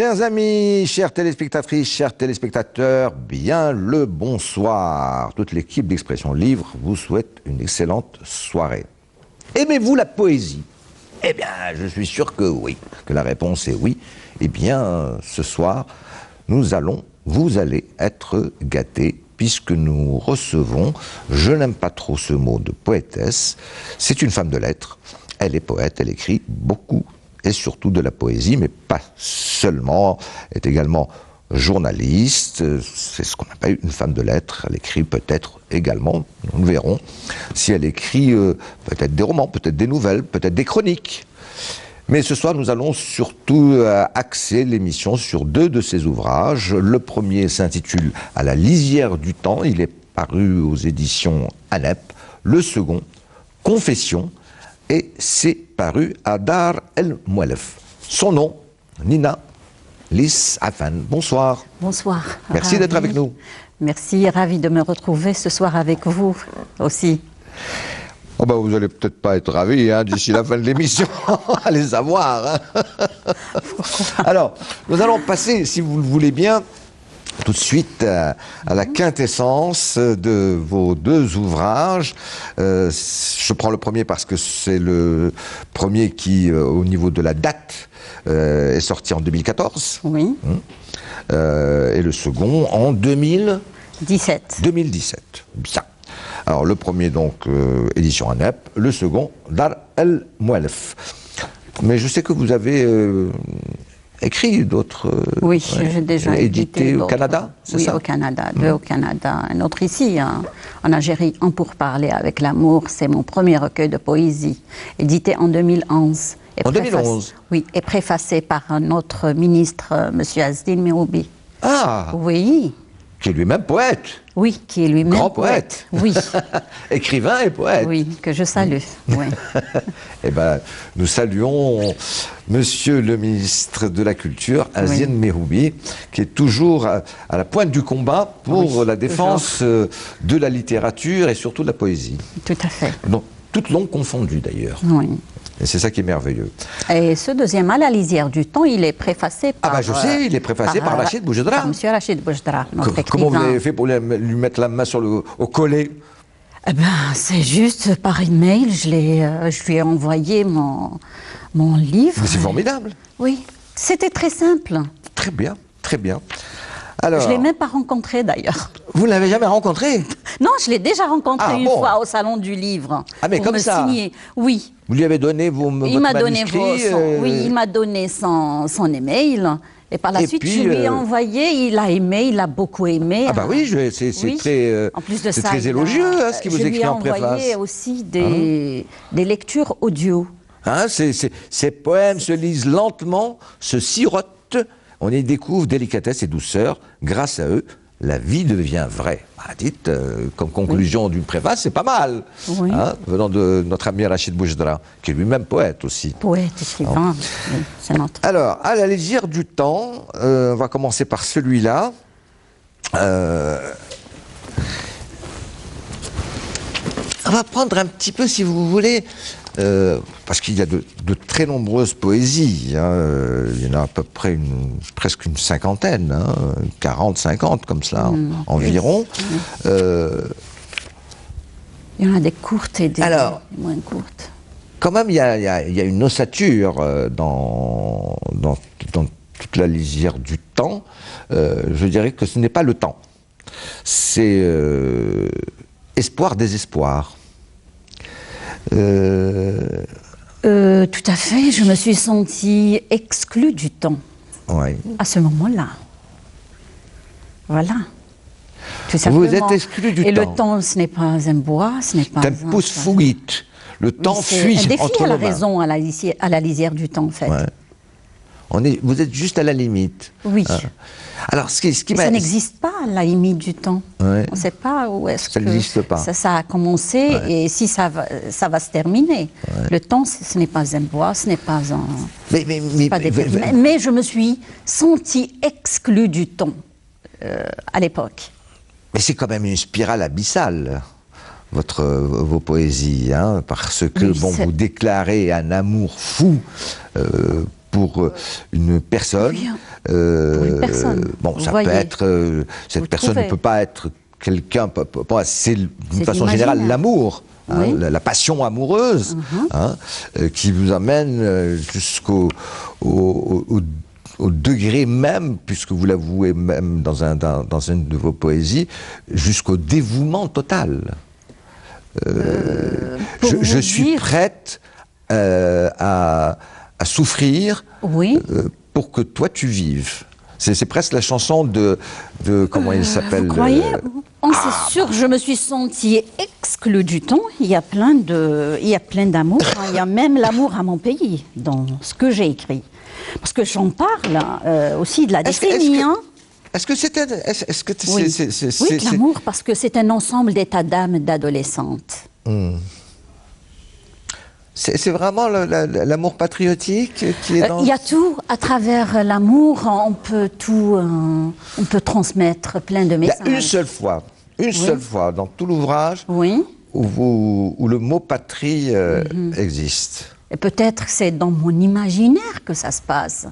Chers amis, chères téléspectatrices, chers téléspectateurs, bien le bonsoir. Toute l'équipe d'Expression Livre vous souhaite une excellente soirée. Aimez-vous la poésie? Eh bien, je suis sûr que oui, que la réponse est oui. Eh bien, ce soir, vous allez être gâtés, puisque nous recevons, je n'aime pas trop ce mot de poétesse, c'est une femme de lettres, elle est poète, elle écrit beaucoup et surtout de la poésie, mais pas seulement, elle est également journaliste, c'est ce qu'on appelle une femme de lettres, elle écrit peut-être également, nous verrons, si elle écrit peut-être des romans, peut-être des nouvelles, peut-être des chroniques. Mais ce soir, nous allons surtout axer l'émission sur deux de ses ouvrages. Le premier s'intitule « À la lisière du temps », il est paru aux éditions ANEP. Le second, « Confession », et c'est paru à Dar El Moualef. Son nom, Nina Lis Afan. Bonsoir. Bonsoir. Merci d'être avec nous. Merci, ravi de me retrouver ce soir avec vous aussi. Oh ben vous n'allez peut-être pas être ravis d'ici la fin de l'émission à les avoir. Alors, nous allons passer, si vous le voulez bien, tout de suite à la quintessence de vos deux ouvrages. Je prends le premier parce que c'est le premier qui, au niveau de la date, est sorti en 2014. Oui. Et le second en 2017. 2017. Bien. Alors le premier donc édition ANEP, le second Dar El Moualef. Mais je sais que vous avez écrit d'autres. Oui, j'ai déjà édité au Canada, c'est ça? Oui, au Canada, deux au Canada, un autre ici, en Algérie, en pourparler avec l'amour. C'est mon premier recueil de poésie, édité en 2011. En 2011? Oui, et préfacé par notre ministre, M. Azdine Meroubi. Ah! Oui. Qui est lui-même poète. Oui, qui est lui-même grand poète. Oui. Écrivain et poète. Oui, que je salue. Oui. Eh bien, nous saluons Monsieur le ministre de la Culture, Azdine Meroubi, qui est toujours à la pointe du combat pour la défense de la littérature et surtout de la poésie. Tout à fait. Donc, toutes langues confondues d'ailleurs. Oui. Et c'est ça qui est merveilleux. Et ce deuxième, À la lisière du temps, il est préfacé par... Ah ben je sais, il est préfacé par Rachid Boujdra. Par monsieur Rachid Boujdra, notre écrivain. Comment vous avez fait pour lui mettre la main au collet? Eh ben, c'est juste par email, je lui ai envoyé mon livre. Mais c'est formidable. Oui, c'était très simple. Très bien, très bien. Alors, je ne l'ai même pas rencontré d'ailleurs. Vous ne l'avez jamais rencontré? Non, je l'ai déjà rencontré une fois au Salon du Livre. Ah, mais comme ça signer. Oui. Vous lui avez donné votre manuscrit? Oui, il m'a donné son email. Et par la suite, je lui ai envoyé, il a aimé, il a beaucoup aimé. Ah bah oui, c'est très, en plus de ça, très élogieux ce qu'il vous écrit en préface. Je lui ai envoyé aussi des lectures audio. Ces poèmes se lisent lentement, se sirotent, on y découvre délicatesse et douceur. Grâce à eux, la vie devient vraie. Dites, comme conclusion d'une préface, c'est pas mal. Oui. Venant de notre ami Rachid Boujdra, qui est lui-même poète aussi. Poète, écrivain, c'est notre. Alors, à la lisière du temps, on va commencer par celui-là. On va prendre un petit peu, si vous voulez, parce qu'il y a de très nombreuses poésies. Il y en a à peu près presque une cinquantaine, 40, 50 comme cela environ. Oui. Il y en a des courtes et des moins courtes. Quand même, il y a une ossature dans toute la lisière du temps. Je dirais que ce n'est pas le temps. C'est espoir, désespoir. Tout à fait, je me suis sentie exclue du temps à ce moment-là. Voilà. Tout simplement. Vous êtes exclue du temps. Et le temps, ce n'est pas un bois, ce n'est pas un pouce fouit. Le temps fuit entre nos mains. C'est la raison à la lisière du temps, en fait. Ouais. Vous êtes juste à la limite. Oui. Alors, ce qui ça n'existe pas, la limite du temps. Ouais. On ne sait pas où est-ce que ça n'existe pas. Ça a commencé et si ça va se terminer. Ouais. Le temps, ce n'est pas un bois, ce n'est pas un... Mais je me suis sentie exclue du temps à l'époque. Mais c'est quand même une spirale abyssale, vos poésies, parce que vous déclarez un amour fou pour une personne, Pour une personne. Bon, ça peut être... cette personne ne peut pas être quelqu'un... C'est d'une façon générale l'amour. Hein, oui. La passion amoureuse hein, qui vous amène jusqu'au au degré même, puisque vous l'avouez même dans une de vos poésies, jusqu'au dévouement total. Je suis prête à souffrir pour que toi tu vives. C'est presque la chanson de comment il s'appelle. Vous croyez c'est sûr, je me suis sentie exclue du temps. Il y a plein d'amour. Il y a même l'amour à mon pays dans ce que j'ai écrit. Parce que j'en parle aussi de la décennie. Est-ce que c'était... Oui, l'amour, parce que c'est un ensemble d'états d'âme d'adolescentes. C'est vraiment l'amour patriotique qui est dans... Il y a tout. À travers l'amour, on peut transmettre plein de messages. Il y a une seule fois dans tout l'ouvrage où le mot patrie existe. Et peut-être c'est dans mon imaginaire que ça se passe.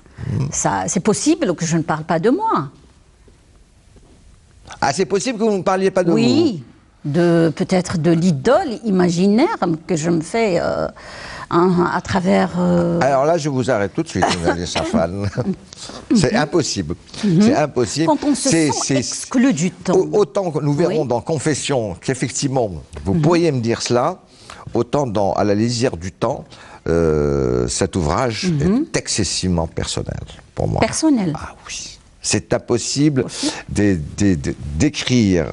C'est possible que je ne parle pas de moi. Ah, c'est possible que vous ne parliez pas de vous? Oui, peut-être de l'idole imaginaire que je me fais à travers... Alors là, je vous arrête tout de suite, Nadia Safan. C'est impossible. C'est impossible. Quand on se sent exclu du temps. Autant que nous verrons dans Confession qu'effectivement, vous pourriez me dire cela, autant à la lisière du temps, cet ouvrage est excessivement personnel pour moi. Personnel? Ah oui. C'est impossible d'écrire.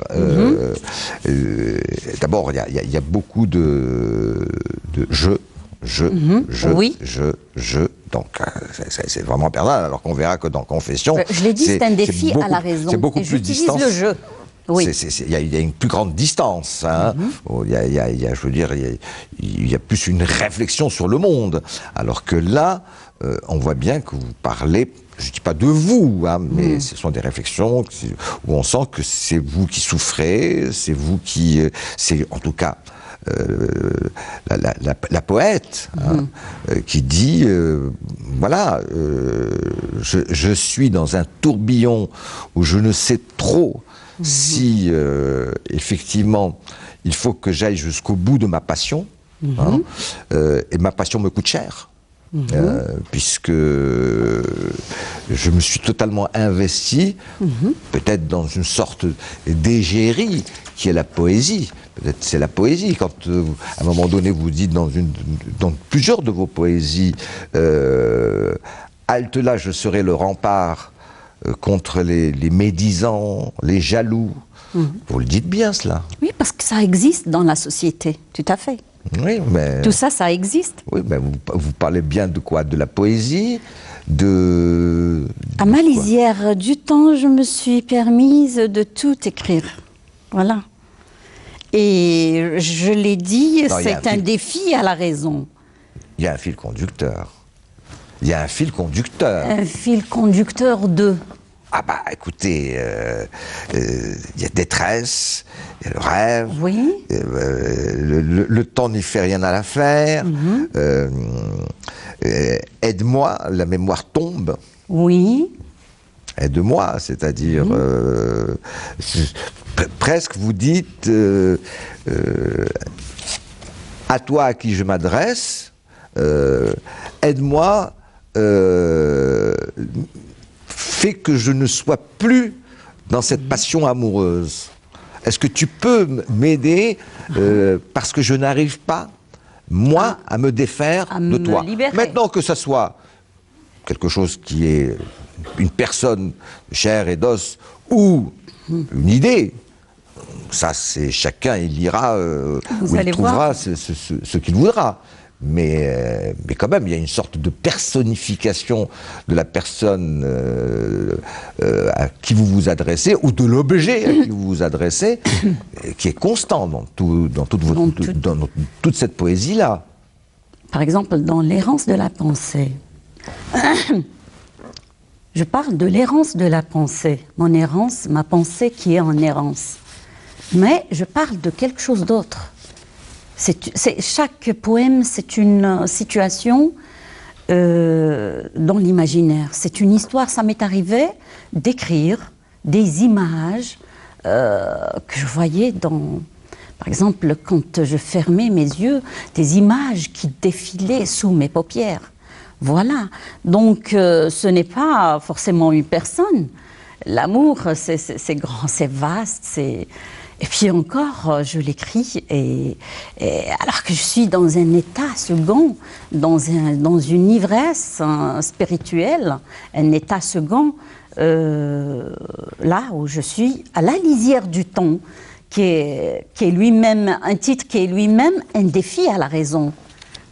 D'abord, il y a beaucoup de je. Donc, c'est vraiment personnel. Alors qu'on verra que dans Confession. Je l'ai dit, c'est un défi à la raison. C'est beaucoup plus distant. Le jeu. Oui. Il y a une plus grande distance. Hein. Je veux dire, il y a plus une réflexion sur le monde. Alors que là, on voit bien que vous parlez. Je ne dis pas de vous, hein, mais ce sont des réflexions où on sent que c'est vous qui souffrez, c'est vous qui... c'est en tout cas la poète hein, qui dit, voilà, je suis dans un tourbillon où je ne sais trop si, effectivement, il faut que j'aille jusqu'au bout de ma passion, hein, et ma passion me coûte cher. Puisque je me suis totalement investi, peut-être dans une sorte d'égérie qui est la poésie. Peut-être c'est la poésie. Quand à un moment donné vous dites dans plusieurs de vos poésies, halte là, je serai le rempart contre les médisants, les jaloux. Vous le dites bien cela. Oui, parce que ça existe dans la société, tout à fait. Oui, mais... Tout ça, ça existe. Oui, mais vous parlez bien de quoi? De la poésie, À ma lisière du temps, je me suis permise de tout écrire. Voilà. Et je l'ai dit, c'est un défi à la raison. Il y a un fil conducteur. Il y a un fil conducteur. Un fil conducteur de... Ah bah écoutez, il y a détresse, il y a le rêve, le temps n'y fait rien à l'affaire, aide-moi, la mémoire tombe. Oui. Aide-moi, c'est-à-dire, presque vous dites, à toi à qui je m'adresse, aide-moi, fait que je ne sois plus dans cette passion amoureuse. Est-ce que tu peux m'aider parce que je n'arrive pas, moi, à me défaire de toi. Libérer. Maintenant que ça soit quelque chose qui est une personne chair et d'os ou une idée, ça c'est chacun, il ira où il trouvera ce qu'il voudra. Mais quand même, il y a une sorte de personnification de la personne à qui vous vous adressez, ou de l'objet à qui vous vous adressez, qui est constant dans toute cette poésie-là. Par exemple, dans l'errance de la pensée. Je parle de l'errance de la pensée. Mon errance, ma pensée qui est en errance. Mais je parle de quelque chose d'autre. Chaque poème, c'est une situation dans l'imaginaire. C'est une histoire, ça m'est arrivé d'écrire des images que je voyais dans... Par exemple, quand je fermais mes yeux, des images qui défilaient sous mes paupières. Voilà. Donc, ce n'est pas forcément une personne. L'amour, c'est grand, c'est vaste, et puis encore, je l'écris, et alors que je suis dans un état second, dans une ivresse spirituelle, un état second, là où je suis à la lisière du temps, qui est lui-même un titre qui est lui-même un défi à la raison.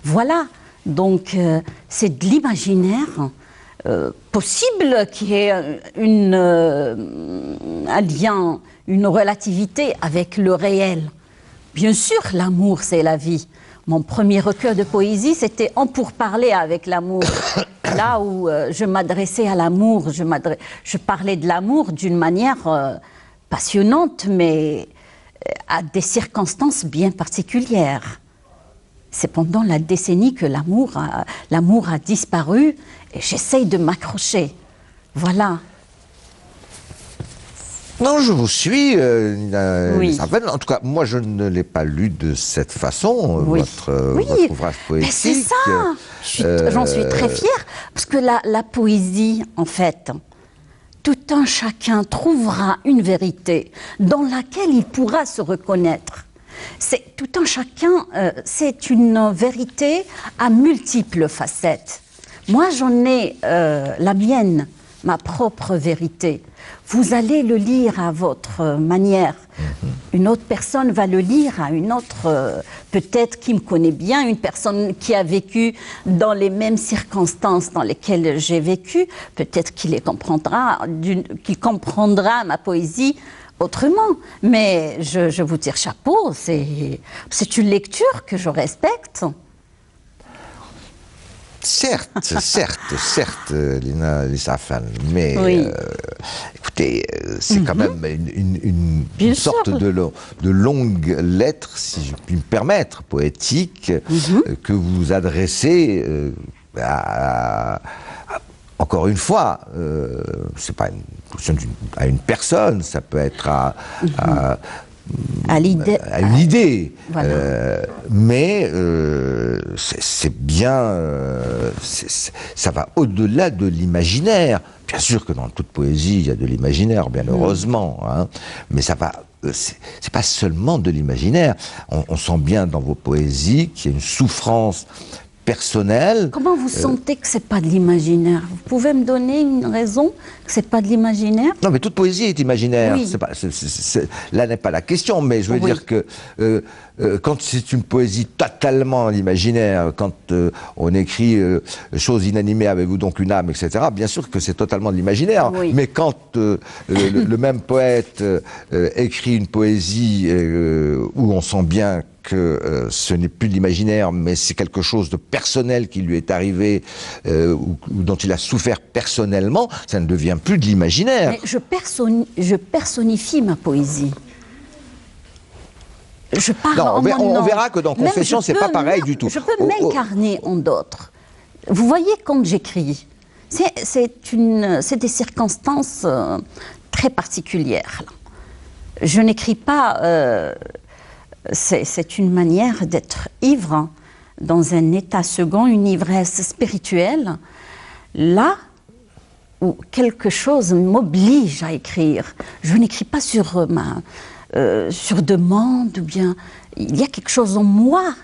Voilà, donc c'est de l'imaginaire possible qui est un lien, une relativité avec le réel. Bien sûr, l'amour, c'est la vie. Mon premier recueil de poésie, c'était En pourparlers avec l'amour. Là où je m'adressais à l'amour, je parlais de l'amour d'une manière passionnante, mais à des circonstances bien particulières. C'est pendant la décennie que l'amour a disparu et j'essaye de m'accrocher. Voilà. Non, je vous suis, Oui. En tout cas, moi, je ne l'ai pas lu de cette façon, Oui. votre ouvrage poétique. Mais c'est ça. J'en suis très fière, parce que la poésie, en fait, tout un chacun trouvera une vérité dans laquelle il pourra se reconnaître. Tout un chacun, c'est une vérité à multiples facettes. Moi, j'en ai la mienne, ma propre vérité. Vous allez le lire à votre manière. Une autre personne va le lire à une autre, peut-être qui me connaît bien, une personne qui a vécu dans les mêmes circonstances dans lesquelles j'ai vécu, peut-être qu'il comprendra ma poésie autrement. Mais je vous tire chapeau, c'est une lecture que je respecte. Certes, Lisa Fan, mais oui. Écoutez, c'est quand même une sorte de longue lettre, si je puis me permettre, poétique, que vous adressez encore une fois, c'est pas une question à une personne, ça peut être à une idée, voilà. mais c'est bien, ça va au-delà de l'imaginaire. Bien sûr que dans toute poésie, il y a de l'imaginaire, bien heureusement, hein, mais ça va. C'est pas seulement de l'imaginaire. On sent bien dans vos poésies qu'il y a une souffrance personnelle. Comment vous sentez que c'est pas de l'imaginaire? Vous pouvez me donner une raison que c'est pas de l'imaginaire? Non, mais toute poésie est imaginaire. Oui. Là n'est pas la question, mais je veux dire que quand c'est une poésie totalement imaginaire, quand on écrit choses inanimées, avez-vous donc une âme, etc., bien sûr que c'est totalement de l'imaginaire. Oui. Mais quand le même poète écrit une poésie où on sent bien que ce n'est plus de l'imaginaire, mais c'est quelque chose de personnel qui lui est arrivé, ou dont il a souffert personnellement, ça ne devient plus de l'imaginaire. Mais je personnifie ma poésie. Je parle en mon nom. On verra que dans Confession, c'est pas pareil du tout. Je peux m'incarner en d'autres. Vous voyez, quand j'écris, c'est des circonstances très particulières. Je n'écris pas... c'est une manière d'être ivre, dans un état second, une ivresse spirituelle, là où quelque chose m'oblige à écrire. Je n'écris pas sur demande, ou bien il y a quelque chose en moi.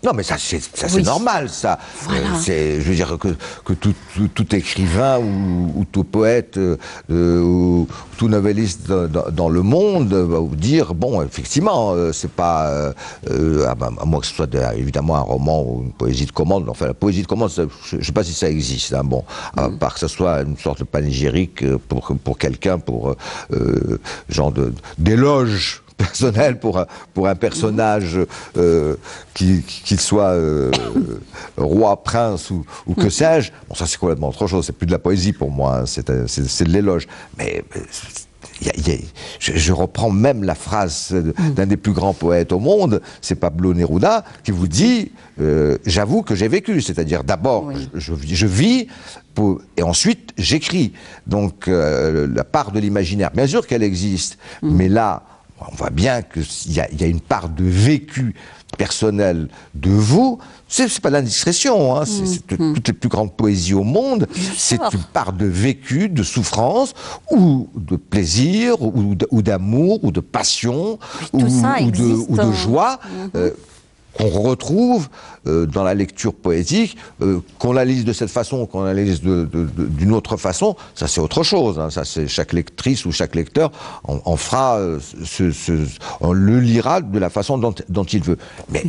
Non, mais ça c'est normal, ça. Voilà. Je veux dire que tout écrivain ou tout poète ou tout novelliste dans le monde va vous dire, bon, effectivement, c'est pas... à moins que ce soit évidemment un roman ou une poésie de commande. Enfin, la poésie de commande, je ne sais pas si ça existe. Hein, bon, à part que ce soit une sorte de panégyrique pour quelqu'un, pour genre d'éloge personnel pour un personnage qu'il soit roi, prince ou que sais-je. Bon, ça c'est complètement autre chose, c'est plus de la poésie pour moi, hein, c'est de l'éloge. Mais il je reprends même la phrase d'un des plus grands poètes au monde, c'est Pablo Neruda, qui vous dit j'avoue que j'ai vécu, c'est-à-dire d'abord je vis et ensuite j'écris. Donc la part de l'imaginaire, bien sûr qu'elle existe, mais là on voit bien qu'il y a une part de vécu personnel de vous. C'est pas l'indiscrétion, hein, c'est toutes les plus grandes poésies au monde, c'est une part de vécu, de souffrance, ou de plaisir, ou d'amour, ou de passion, ou de joie, qu'on retrouve dans la lecture poétique. Qu'on la lise de cette façon, qu'on la lise d'une autre façon, ça c'est autre chose, hein, ça c'est chaque lectrice ou chaque lecteur en fera, on le lira de la façon dont il veut. Mais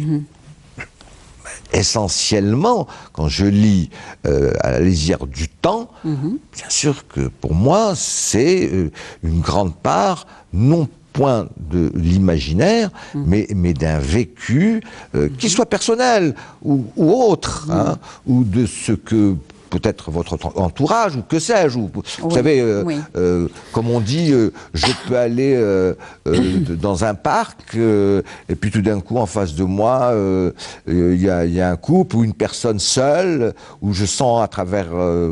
essentiellement, quand je lis à la lisière du temps, bien sûr que pour moi, c'est une grande part, non point de l'imaginaire, mais d'un vécu qui soit personnel ou autre, hein, ou de ce que peut-être votre entourage, ou que sais-je. Vous savez, comme on dit, je peux aller dans un parc, et puis tout d'un coup, en face de moi, il y a un couple ou une personne seule, où je sens à travers,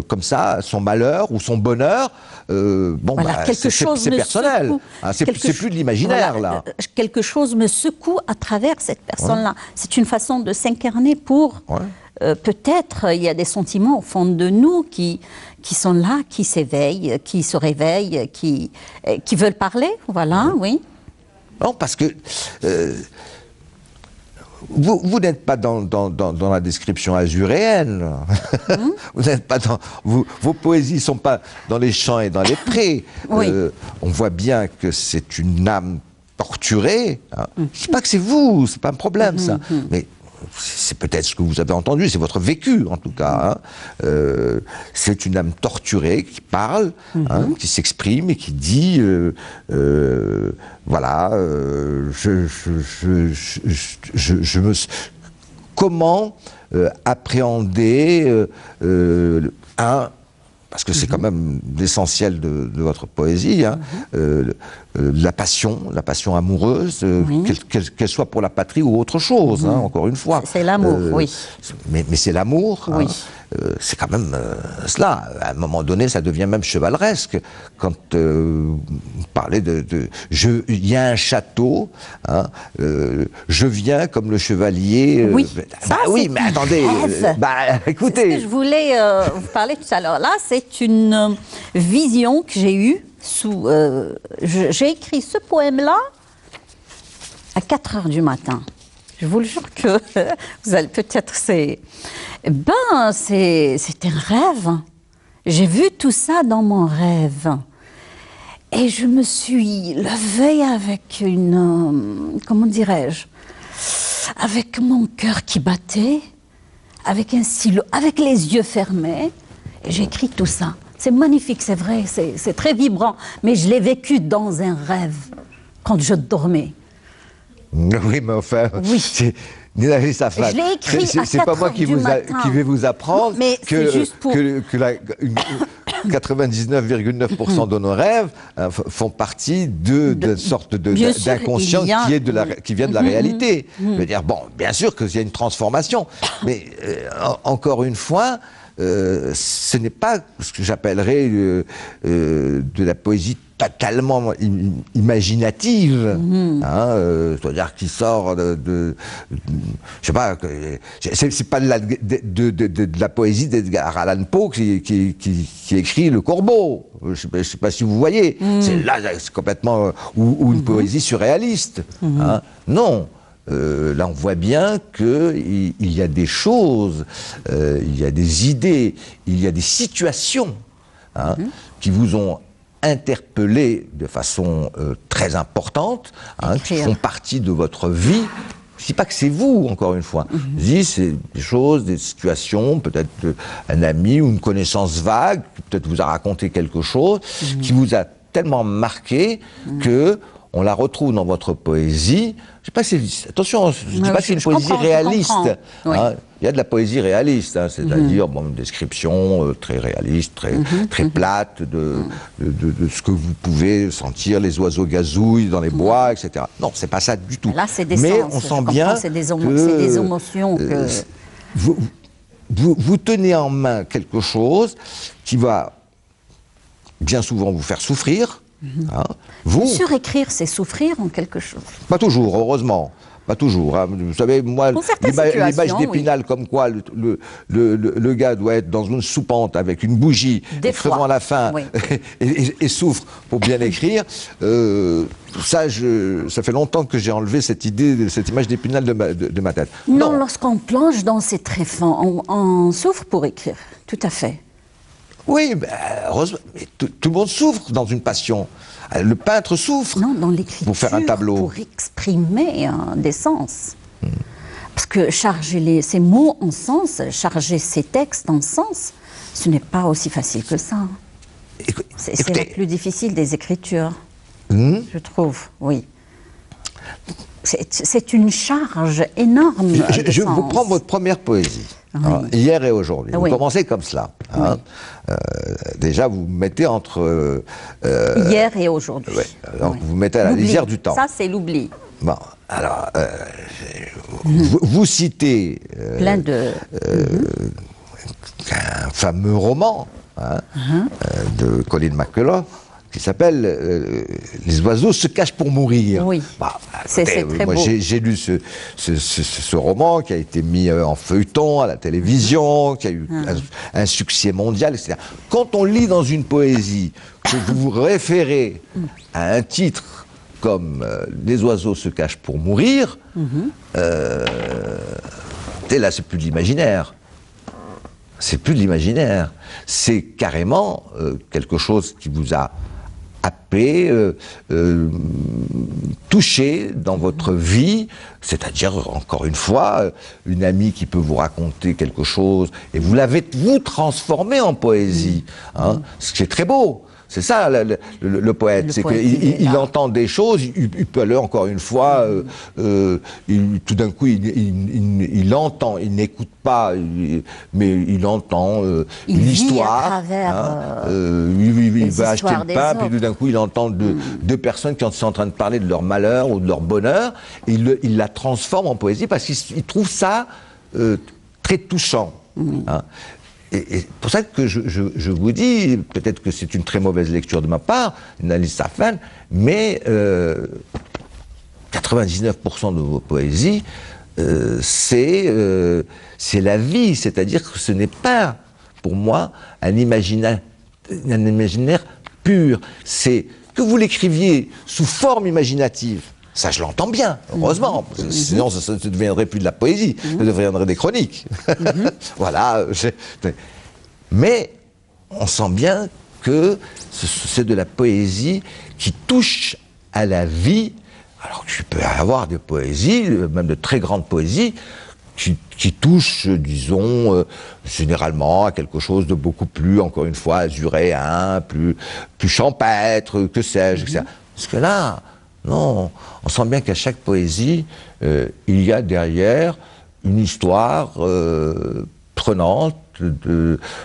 comme ça, son malheur ou son bonheur. C'est personnel. Hein, c'est plus de l'imaginaire, là. Quelque chose me secoue à travers cette personne-là. C'est une façon de s'incarner pour... peut-être il y a des sentiments au fond de nous qui sont là, qui s'éveillent, qui se réveillent, qui veulent parler, voilà, oui. Non, parce que vous n'êtes pas dans la description azuréenne. Vous n'êtes pas dans vos poésies ne sont pas dans les champs et dans les prés. On voit bien que c'est une âme torturée. Hein. Je ne dis pas que c'est vous, c'est pas un problème ça. Mais c'est peut-être ce que vous avez entendu, c'est votre vécu en tout cas. Hein. C'est une âme torturée qui parle, hein, qui s'exprime et qui dit voilà, comment appréhender parce que c'est quand même l'essentiel de votre poésie, hein, la passion amoureuse, qu'elle soit pour la patrie ou autre chose, hein, encore une fois. C'est l'amour, oui. Mais c'est l'amour, hein, c'est quand même cela. À un moment donné, ça devient même chevaleresque. Quand vous parlez il y a un château, hein, je viens comme le chevalier... mais attendez, écoutez... C'est ce que je voulais vous parler tout à l'heure. Là, c'est une vision que j'ai eue. J'ai écrit ce poème-là à 4 heures du matin. Je vous le jure que vous allez peut-être... C'est un rêve. J'ai vu tout ça dans mon rêve. Et je me suis levée avec comment dirais-je, avec mon cœur qui battait, avec un stylo, avec les yeux fermés. Et j'ai écrit tout ça. C'est magnifique, c'est vrai, c'est très vibrant. Mais je l'ai vécu dans un rêve, quand je dormais. Oui, mais enfin... Oui. Je l'ai écrit à 4 heures du matin. C'est pas moi qui vais vous apprendre que 99,9% de nos rêves font partie d'une sorte d'inconscient qui vient de la réalité. Je veux dire, bon, bien sûr qu'il y a une transformation, mais encore une fois, ce n'est pas ce que j'appellerais de la poésie totalement imaginative, c'est-à-dire qui sort je sais pas, c'est pas de la poésie d'Edgar Allan Poe qui écrit Le Corbeau. Je sais pas si vous voyez. C'est complètement ou une poésie surréaliste. Hein. Non. Là, on voit bien qu'il y a des choses, il y a des idées, il y a des situations qui vous ont interpellé de façon très importante, qui font partie de votre vie. Je ne dis pas que c'est vous, encore une fois. Je dis c'est des choses, des situations, peut-être un ami ou une connaissance vague, qui peut-être vous a raconté quelque chose, qui vous a tellement marqué que on la retrouve dans votre poésie. Je sais pas si attention, je dis pas que c'est une poésie réaliste. Oui. Hein. Il y a de la poésie réaliste, hein, c'est-à-dire une description très réaliste, très plate de ce que vous pouvez sentir, les oiseaux gazouillent dans les bois, etc. Non, c'est pas ça du tout. Là, c'est des Mais sens, on sent bien c'est des émotions que... Vous tenez en main quelque chose qui va bien souvent vous faire souffrir. Hein. Bien sûr, écrire, c'est souffrir en quelque chose. Pas toujours, heureusement. Pas toujours. Hein. Vous savez, moi, l'image d'Épinal, comme quoi le gars doit être dans une soupente avec une bougie, crevant à la faim, et souffre pour bien écrire, ça fait longtemps que j'ai enlevé cette idée, cette image d'Épinal de ma tête. Non, lorsqu'on plonge dans ces tréfonds, on souffre pour écrire, tout à fait. Oui, heureusement, mais tout le monde souffre dans une passion. Le peintre souffre dans l'écriture, pour faire un tableau. Pour exprimer des sens. Parce que charger ces mots en sens, charger ces textes en sens, ce n'est pas aussi facile que ça. C'est la plus difficile des écritures, je trouve, oui. C'est une charge énorme. Je vous prends votre première poésie. Alors, hier et aujourd'hui. Vous commencez comme cela. Hein. Déjà, vous mettez entre... hier et aujourd'hui. Donc, vous mettez à la lisière du temps. Ça, c'est l'oubli. Bon, alors, vous citez... plein de... un fameux roman de Colin McCullough, qui s'appelle Les oiseaux se cachent pour mourir. Oui, c'est très moi, beau. J'ai lu ce roman qui a été mis en feuilleton à la télévision, qui a eu un succès mondial, etc. Quand on lit dans une poésie que vous vous référez à un titre comme Les oiseaux se cachent pour mourir, là, c'est plus de l'imaginaire. C'est plus de l'imaginaire. C'est carrément quelque chose qui vous a happé, touché dans votre vie, c'est-à-dire, encore une fois, une amie qui peut vous raconter quelque chose, et vous l'avez, vous, transformé en poésie, hein, ce qui est très beau. C'est ça, le poète, c'est qu'il entend des choses, il peut aller, encore une fois, tout d'un coup, il entend, il n'écoute pas, mais il entend l'histoire. Il va acheter le pain, puis tout d'un coup, il entend deux personnes qui sont en train de parler de leur malheur ou de leur bonheur, et il la transforme en poésie parce qu'il trouve ça très touchant. Hein. Et pour ça que je vous dis, peut-être que c'est une très mauvaise lecture de ma part, une analyse Safan, mais 99% de vos poésies, c'est la vie, c'est-à-dire que ce n'est pas, pour moi, un imaginaire pur. C'est que vous l'écriviez sous forme imaginative. Ça, je l'entends bien, heureusement. Sinon, ça ne deviendrait plus de la poésie, ça deviendrait des chroniques. Voilà. Mais on sent bien que c'est de la poésie qui touche à la vie. Alors que je peux avoir des poésies, même de très grandes poésies, qui touchent, disons, généralement à quelque chose de beaucoup plus, encore une fois, azuréen, plus champêtre, que sais-je, etc. Parce que là... Non, on sent bien qu'à chaque poésie, il y a derrière une histoire prenante,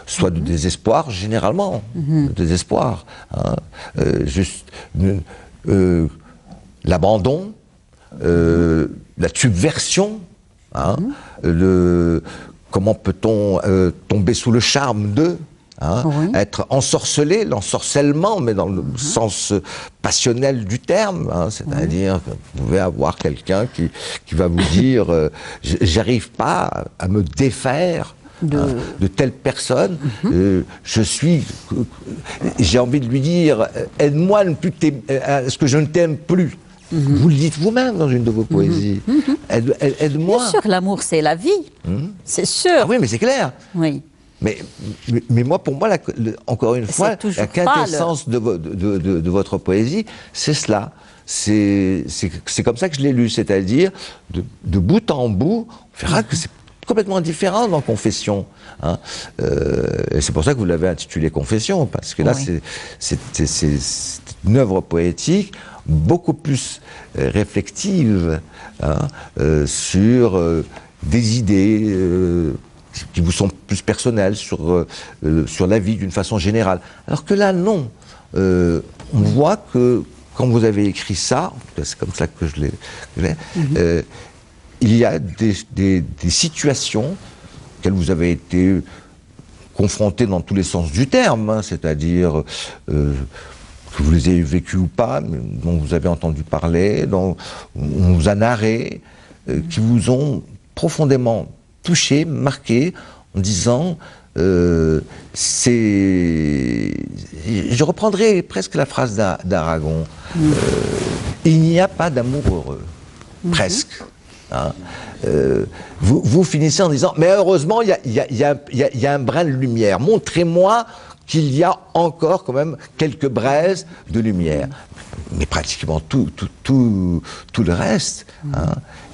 soit de désespoir, généralement, de désespoir. Hein, juste l'abandon, la subversion, hein, comment peut-on tomber sous le charme d'eux? Hein, être ensorcelé, l'ensorcellement, mais dans le sens passionnel du terme, hein, c'est-à-dire que vous pouvez avoir quelqu'un qui va vous dire j'arrive pas à me défaire de telle personne, j'ai envie de lui dire aide-moi à ce que je ne t'aime plus. Vous le dites vous-même dans une de vos poésies. Aide-moi. Bien sûr, l'amour c'est la vie, c'est sûr. Ah oui, mais c'est clair. Oui. Mais moi, pour moi, encore une fois, la quintessence de votre poésie, c'est cela. C'est comme ça que je l'ai lu, c'est-à-dire, de bout en bout, on verra que c'est complètement différent dans Confession. Hein. Et c'est pour ça que vous l'avez intitulé Confession, parce que là, c'est une œuvre poétique beaucoup plus réflexive, sur des idées qui vous sont plus personnelles, sur la vie d'une façon générale. Alors que là, non. On voit que quand vous avez écrit ça, c'est comme ça que je l'ai, il y a des situations auxquelles vous avez été confrontés dans tous les sens du terme, c'est-à-dire que vous les ayez vécues ou pas, mais dont vous avez entendu parler, dont on vous a narré, qui vous ont profondément touché, marqué, en disant je reprendrai presque la phrase d'Aragon, il n'y a pas d'amour heureux, presque. Hein. Vous finissez en disant mais heureusement il y a un brin de lumière, montrez-moi qu'il y a encore quand même quelques braises de lumière, mais pratiquement tout le reste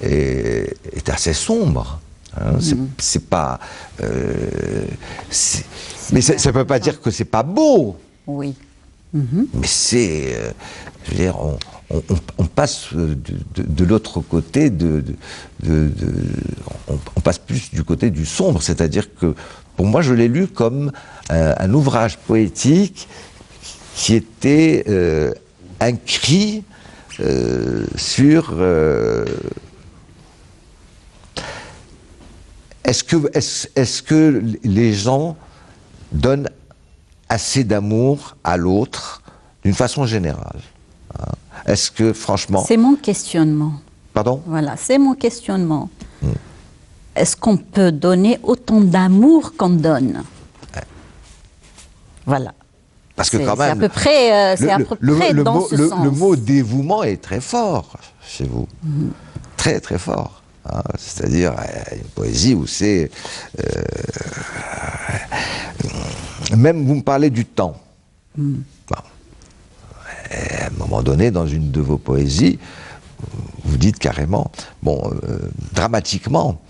est assez sombre. Hein, c'est pas mais ça ne peut pas dire que c'est pas beau. Oui. Mais c'est je veux dire, on passe de l'autre côté, on passe plus du côté du sombre, c'est-à-dire que pour moi je l'ai lu comme un ouvrage poétique qui était un cri sur est-ce que les gens donnent assez d'amour à l'autre d'une façon générale, hein? Est-ce que franchement... C'est mon questionnement. Pardon? Voilà, c'est mon questionnement. Est-ce qu'on peut donner autant d'amour qu'on donne? Voilà. Parce que quand même... C'est à peu près, dans ce sens. Le mot dévouement est très fort chez vous. Très très fort. Hein? C'est-à-dire une poésie où c'est... même vous me parlez du temps. Bon. À un moment donné, dans une de vos poésies, vous dites carrément, dramatiquement,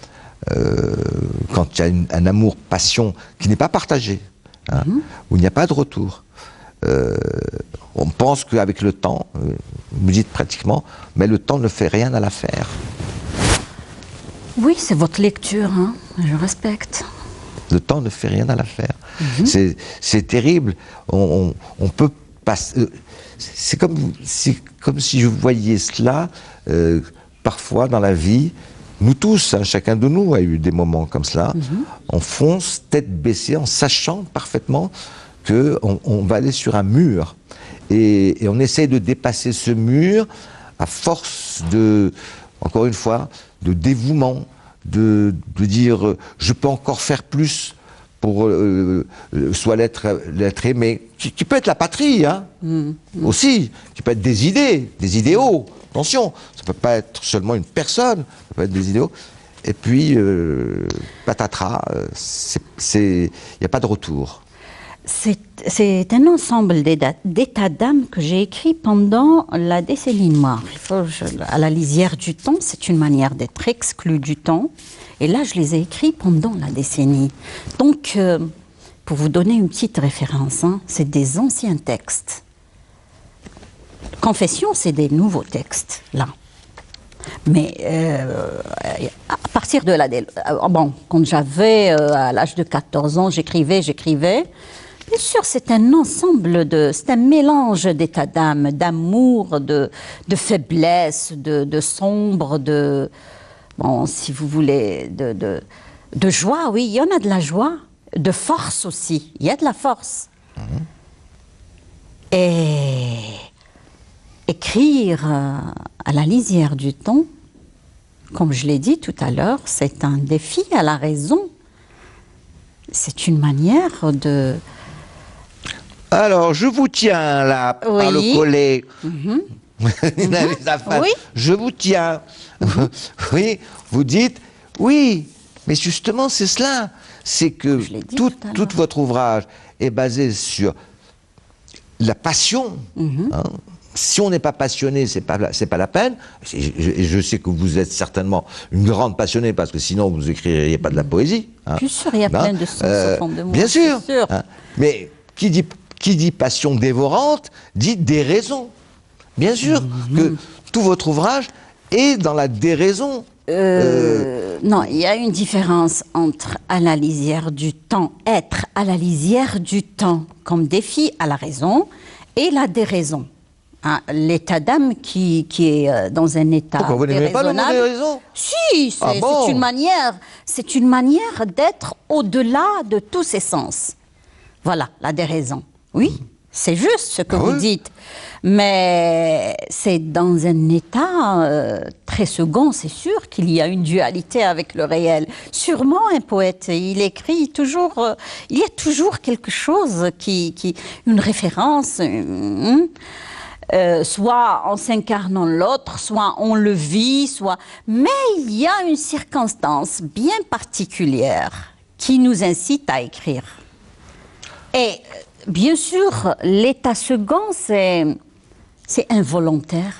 quand il y a un amour-passion qui n'est pas partagé, hein, où il n'y a pas de retour, on pense qu'avec le temps, vous dites pratiquement, mais le temps ne fait rien à l'affaire. Oui, c'est votre lecture, hein, je respecte. Le temps ne fait rien à l'affaire. C'est terrible. On peut passer... C'est comme si je voyais cela, parfois dans la vie, nous tous, hein, chacun de nous a eu des moments comme cela, on fonce tête baissée en sachant parfaitement qu'on va aller sur un mur. Et on essaye de dépasser ce mur à force de, encore une fois, de dévouement, de dire je peux encore faire plus pour soit l'être aimé, qui peut être la patrie, hein, aussi, qui peut être des idées, des idéaux, attention, ça peut pas être seulement une personne, ça peut être des idéaux, et puis patatras, il n'y a pas de retour. C'est un ensemble d'états d'âme que j'ai écrit pendant la décennie noire. À la lisière du temps, c'est une manière d'être exclu du temps. Et là, je les ai écrits pendant la décennie. Donc, pour vous donner une petite référence, hein, c'est des anciens textes. Confession, c'est des nouveaux textes, là. Mais à partir de la... quand j'avais, à l'âge de 14 ans, j'écrivais. Bien sûr, c'est un ensemble c'est un mélange d'états d'âme, d'amour, de faiblesse, de sombre, si vous voulez, de joie, oui, il y en a de la joie, de force aussi, il y a de la force. Et écrire à la lisière du temps, comme je l'ai dit tout à l'heure, c'est un défi à la raison. C'est une manière de... Alors, je vous tiens là, par le collet. Oui. Je vous tiens. Oui, vous dites, oui, mais justement, c'est cela. C'est que tout votre ouvrage est basé sur la passion. Hein. Si on n'est pas passionné, c'est pas la peine. Et je sais que vous êtes certainement une grande passionnée, parce que sinon vous n'écririez pas de la poésie. Hein. Bien sûr, il y a plein de sens au fond de moi. Bien sûr. Hein. Mais qui dit passion dévorante dit déraison. bien sûr que tout votre ouvrage est dans la déraison. Non, il y a une différence entre à la lisière du temps, être à la lisière du temps comme défi à la raison et la déraison. Hein, l'état d'âme qui est dans un état Pourquoi vous n'aimez pas le mot déraison? Si, c'est une manière d'être au-delà de tous ses sens. Voilà, la déraison. Oui, c'est juste ce que vous dites. Mais c'est dans un état très second, c'est sûr qu'il y a une dualité avec le réel. Sûrement un poète, il écrit toujours, il y a toujours quelque chose une référence, soit en s'incarnant l'autre, soit on le vit, mais il y a une circonstance bien particulière qui nous incite à écrire. Et bien sûr, l'état second, c'est involontaire.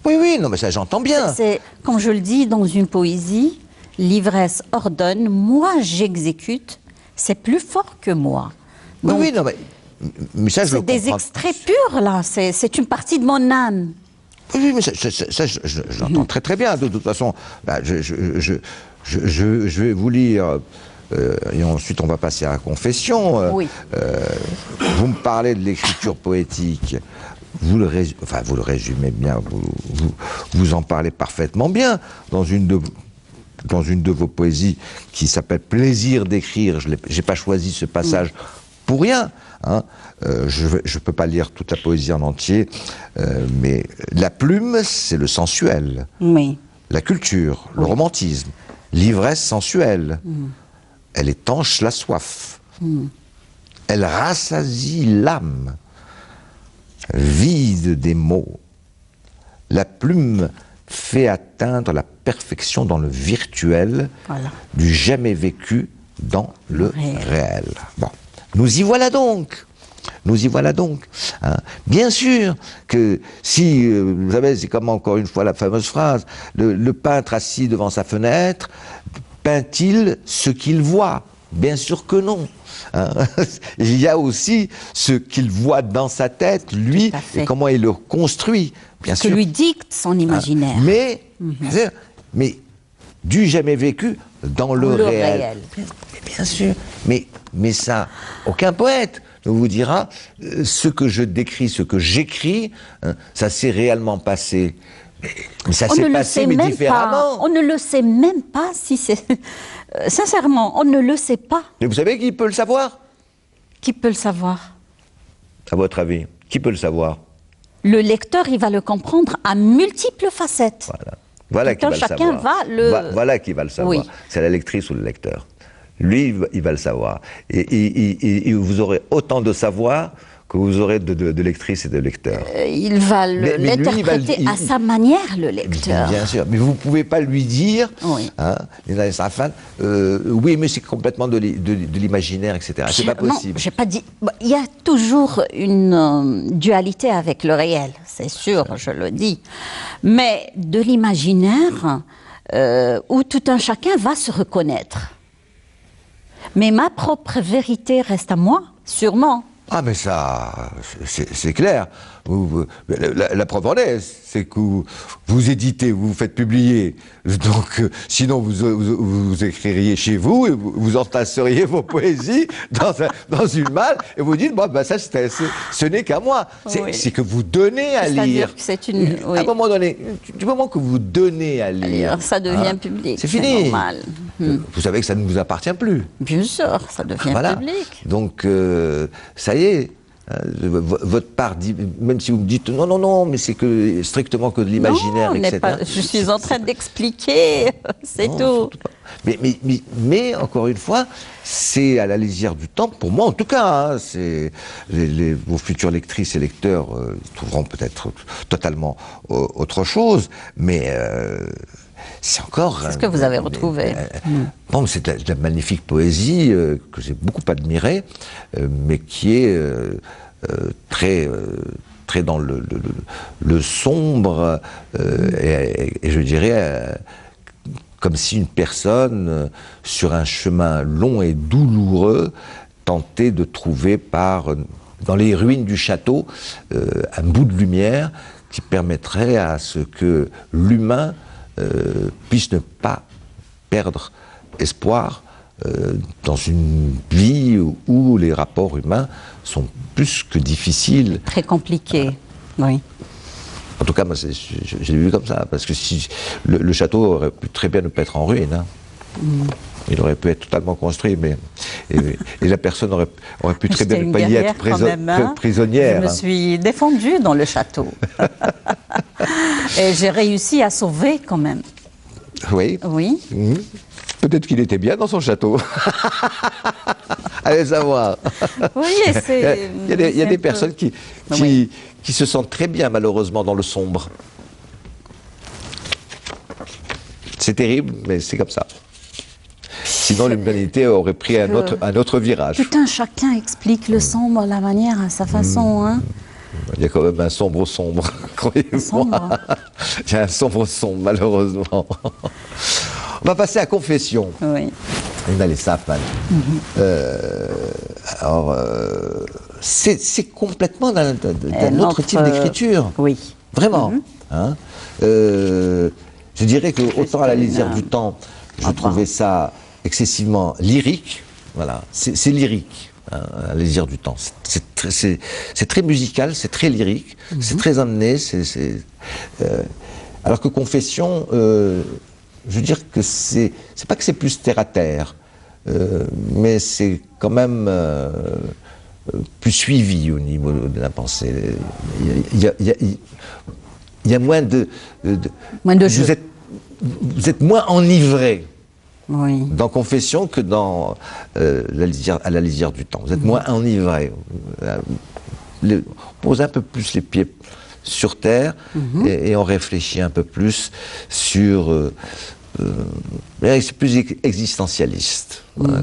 Oui, non, mais ça j'entends bien. Comme je le dis dans une poésie, l'ivresse ordonne, moi j'exécute, c'est plus fort que moi. Donc, oui, non, mais ça je le comprends. C'est des extraits purs, là, c'est une partie de mon âme. Oui, mais ça je l'entends très très bien. De toute façon, je vais vous lire... et ensuite, on va passer à la confession. Oui. Vous me parlez de l'écriture poétique. Vous le résumez bien. Vous en parlez parfaitement bien dans une de vos poésies qui s'appelle Plaisir d'écrire. Je n'ai pas choisi ce passage pour rien. Hein. Je ne peux pas lire toute la poésie en entier, mais la plume, c'est le sensuel. Oui. La culture, le romantisme, l'ivresse sensuelle. Elle étanche la soif. Elle rassasie l'âme. Vide des mots. La plume fait atteindre la perfection dans le virtuel du jamais vécu dans le réel. Bon, nous y voilà donc. Nous y voilà donc. Hein. Bien sûr que si, vous savez, c'est comme encore une fois la fameuse phrase, le peintre assis devant sa fenêtre, peint-il ce qu'il voit? Bien sûr que non. Hein. Il y a aussi ce qu'il voit dans sa tête, lui, et comment il le construit. Bien sûr. Que lui dicte son imaginaire. Mais du jamais vécu dans le réel. Mais bien sûr. Mais ça, aucun poète ne vous dira ce que je décris, ce que j'écris, hein, ça s'est réellement passé. Mais ça s'est passé, mais différemment. On ne le sait même pas si c'est... Sincèrement, on ne le sait pas. Mais vous savez qui peut le savoir? Qui peut le savoir? À votre avis, qui peut le savoir? Le lecteur, il va le comprendre à multiples facettes. Voilà qui va le savoir. Voilà qui va le savoir. Oui. C'est la lectrice ou le lecteur. Lui, il va le savoir. Et vous aurez autant de savoir que vous aurez de lectrices et de lecteurs. Il va l'interpréter à sa manière, le lecteur. Bien sûr, mais vous ne pouvez pas lui dire, hein, oui, mais c'est complètement de l'imaginaire, etc. C'est pas possible. Non, j'ai pas dit. Il y a toujours une dualité avec le réel, c'est sûr, je le dis. Mais de l'imaginaire, où tout un chacun va se reconnaître. Mais ma propre vérité reste à moi, sûrement. Ah mais ça, c'est clair. La preuve en est, c'est que vous éditez, vous faites publier. Donc, sinon vous écririez chez vous et vous entasseriez vos poésies dans une malle et vous dites bon ben ça ce n'est qu'à moi. C'est que vous donnez à lire. C'est une. À un moment donné, du moment que vous donnez à lire, ça devient public. C'est fini. Normal. Vous savez que ça ne vous appartient plus. Bien sûr, ça devient public. Donc ça y est. Votre part, même si vous me dites non, mais c'est strictement que de l'imaginaire, etc. Je suis en train d'expliquer, c'est tout. Mais encore une fois, c'est à la lisière du temps, pour moi en tout cas, hein, vos futures lectrices et lecteurs trouveront peut-être totalement autre chose, mais c'est encore... C'est ce que vous avez retrouvé. Bon, c'est de la magnifique poésie que j'ai beaucoup admirée, mais qui est très dans le sombre, et je dirais comme si une personne, sur un chemin long et douloureux, tentait de trouver par dans les ruines du château, un bout de lumière qui permettrait à ce que l'humain puisse ne pas perdre espoir dans une vie où les rapports humains sont plus que difficiles. Très compliqués, oui. En tout cas, moi, je l'ai vu comme ça, parce que si le château aurait pu très bien ne pas être en ruine. Hein. Il aurait pu être totalement construit, mais et la personne aurait pu très bien ne pas y être prisonnière. Je me suis défendue dans le château. Et j'ai réussi à sauver quand même. Oui. Oui. Mmh. Peut-être qu'il était bien dans son château. Allez savoir. Oui, c'est... Il y a des personnes qui se sentent très bien, malheureusement, dans le sombre. C'est terrible, mais c'est comme ça. Sinon, l'humanité aurait pris un autre virage. Putain, chacun explique le sombre à la manière, à sa façon. Hein. Il y a quand même un sombre, croyez-moi. Il y a un sombre, malheureusement. On va passer à confession. Oui. Allez, ça, alors, c'est complètement d'un autre type d'écriture. Oui. Vraiment. Hein. Je dirais que autant à la lisière du temps, je trouvais ça excessivement lyrique. Voilà, c'est lyrique, hein, à la lisière du temps. C'est très musical, c'est très lyrique, c'est très amené. Alors que Confession, je veux dire que c'est pas que c'est plus terre à terre, mais c'est quand même plus suivi au niveau de la pensée. Il y a moins de jeu. Vous êtes moins enivré dans Confession que dans à la lisière du temps. Vous êtes moins enivré. On pose un peu plus les pieds sur terre et on réfléchit un peu plus sur... c'est plus existentialiste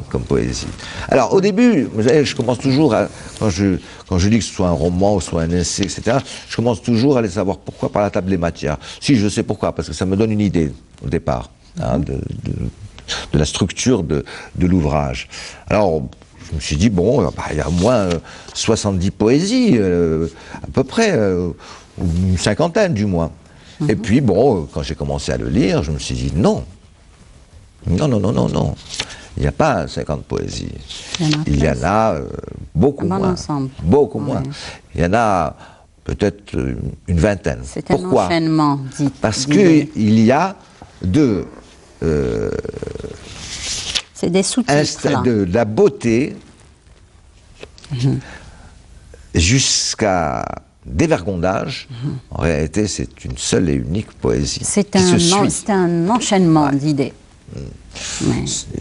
comme poésie. Alors au début, vous savez, je commence toujours quand je dis que ce soit un roman ou soit un essai, etc., je commence toujours à aller savoir pourquoi par la table des matières. Si, je sais pourquoi, parce que ça me donne une idée au départ de la structure de l'ouvrage. Alors je me suis dit, bon, il y a au moins 70 poésies, à peu près, une cinquantaine du moins. Et puis, bon, quand j'ai commencé à le lire, je me suis dit non. Il n'y a pas 50 poésies. Il y en a beaucoup moins. Beaucoup moins. Il y en a peut-être une vingtaine. Pourquoi ? Un enchaînement, dit. Parce qu'il y a c'est des sous-titres. De la beauté jusqu'à dévergondage. En réalité, c'est une seule et unique poésie. C'est un enchaînement d'idées.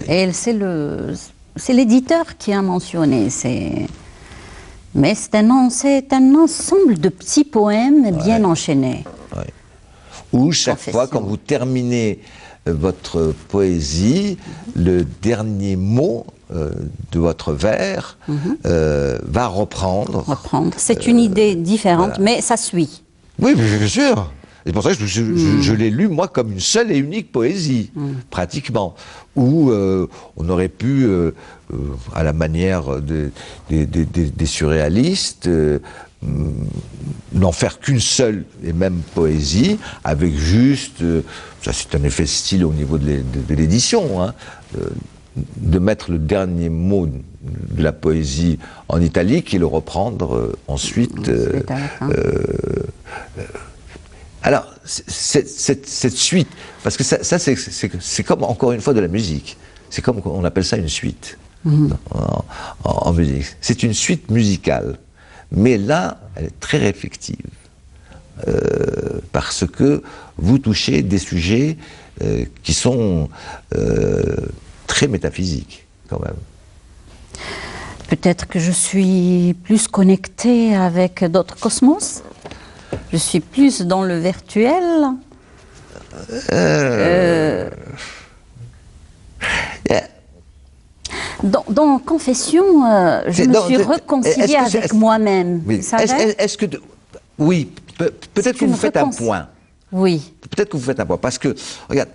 Et c'est l'éditeur qui a mentionné. Mais c'est un ensemble de petits poèmes bien enchaînés. Où chaque fois, quand vous terminez votre poésie, le dernier mot de votre vers va reprendre. C'est une idée différente, mais ça suit. Oui, bien sûr. C'est pour ça que je l'ai lu, moi, comme une seule et unique poésie, pratiquement. Où on aurait pu, à la manière des surréalistes, n'en faire qu'une seule et même poésie, avec juste, ça c'est un effet style au niveau de l'édition, hein, de mettre le dernier mot de la poésie en italique et le reprendre ensuite. Alors, cette suite, parce que ça c'est comme, encore une fois, de la musique. C'est comme, on appelle ça une suite en musique. C'est une suite musicale. Mais là, elle est très réflexive. Parce que vous touchez des sujets qui sont très métaphysiques, quand même. Peut-être que je suis plus connectée avec d'autres cosmos. Je suis plus dans le virtuel. Dans Confession, je me suis réconciliée avec moi-même. Oui. Oui, peut-être que vous faites un point. Oui. Peut-être que vous faites un point. Parce que, regarde,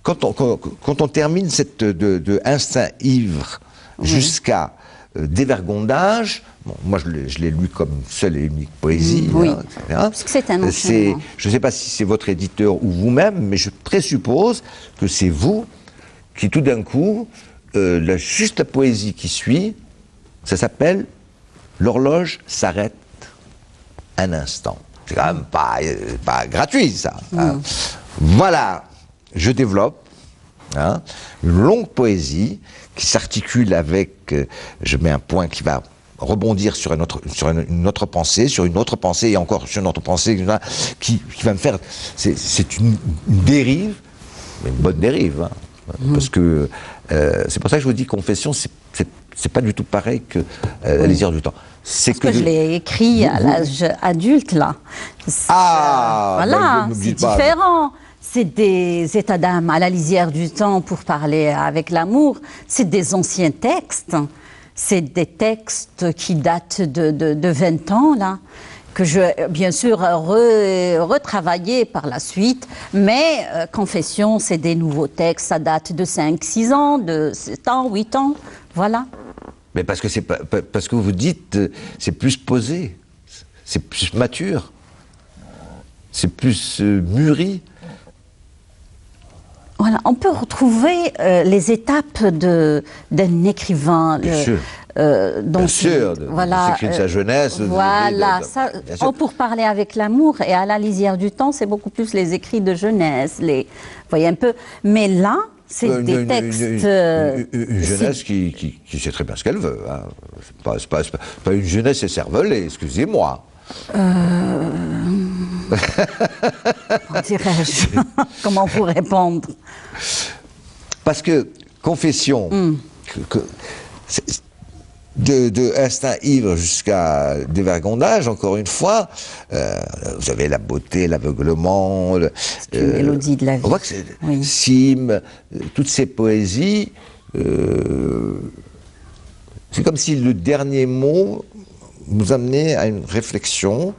quand on termine de instinct ivre jusqu'à dévergondage, Bon, moi, je l'ai lu comme seule et unique poésie. Oui, hein, parce que c'est un enchaînement. Je ne sais pas si c'est votre éditeur ou vous-même, mais je présuppose que c'est vous qui, tout d'un coup, juste la poésie qui suit, ça s'appelle « L'horloge s'arrête un instant ». C'est quand même pas gratuit, ça. Hein. Voilà, je développe hein, une longue poésie qui s'articule avec, je mets un point qui va rebondir sur une autre pensée, sur une autre pensée, et encore sur une autre pensée, qui va me faire... C'est une dérive, mais une bonne dérive, hein, parce que c'est pour ça que je vous dis, Confession, c'est pas du tout pareil que La lisière du temps. Parce que je l'ai écrit à l'âge adulte, là. Voilà, c'est différent. C'est des états d'âme à la lisière du temps pour parler avec l'amour. C'est des anciens textes. C'est des textes qui datent de 20 ans, là, que je, bien sûr, retravaillé par la suite. Mais Confession, c'est des nouveaux textes. Ça date de 5, 6 ans, de 7 ans, 8 ans. Voilà. Mais parce que vous dites, c'est plus posé, c'est plus mature, c'est plus mûri. Voilà, on peut retrouver les étapes d'un écrivain. Bien sûr. Bien sûr, voilà, s'écrit de sa jeunesse. Voilà, pour parler avec l'amour, et à la lisière du temps, c'est beaucoup plus les écrits de jeunesse, vous voyez un peu. Mais là, c'est des textes... Une jeunesse qui sait très bien ce qu'elle veut. Hein. C'est pas une jeunesse écervelée, excusez-moi. Comment dirais-je? Comment vous répondre? Parce que Confession, de Instinct ivre jusqu'à Dévergondage, encore une fois, vous avez la beauté, l'aveuglement, c'est une mélodie de la vie. On voit que c'est Cime, toutes ces poésies, c'est comme si le dernier mot nous amenait à une réflexion